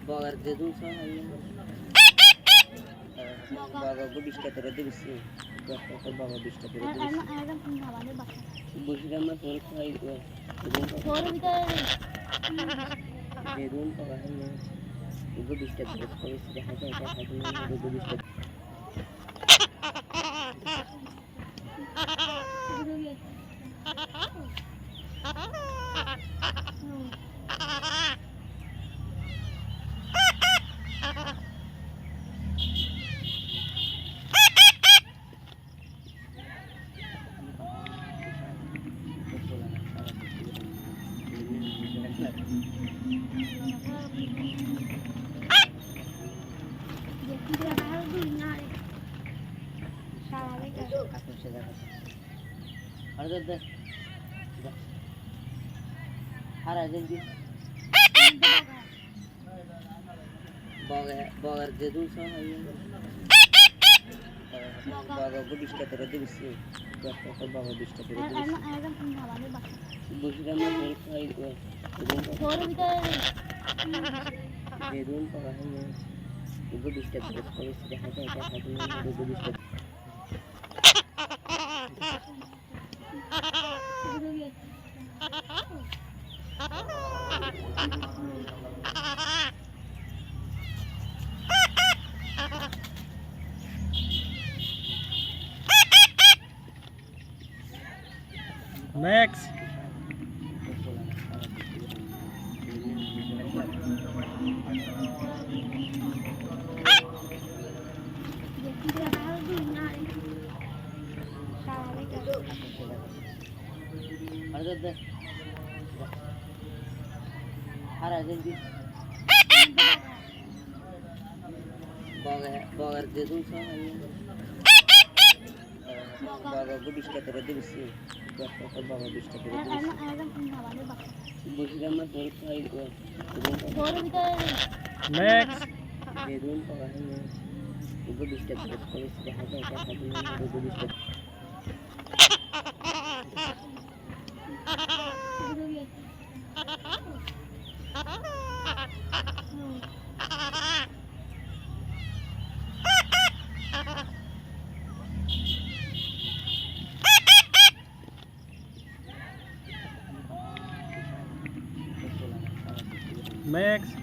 বগার যে দুধ বাবা বিশটা করে দিবছি বাবা বিশটা করে বসিলাম না তোর খাই বেরুন পাওয়া হলো বিশটা করে করেছি দেখা যায় বিশটা বগার যে দুধ বাবা বিশটা করে দিবছি বাবা বিশটা করে বসিলাম না তোর খাই বেরুন পাওয়া হলো বিশটা করে করেছি দেখা যায় বিশটা Next. বগার যে দুধ বাবা বিশটা করে দিবছি বাবা বিশটা করে বসিলাম না তোর খাই Next. বেরুন পাওয়া হলো বিশটা করে করেছি দেখা যায় বিশটা Next.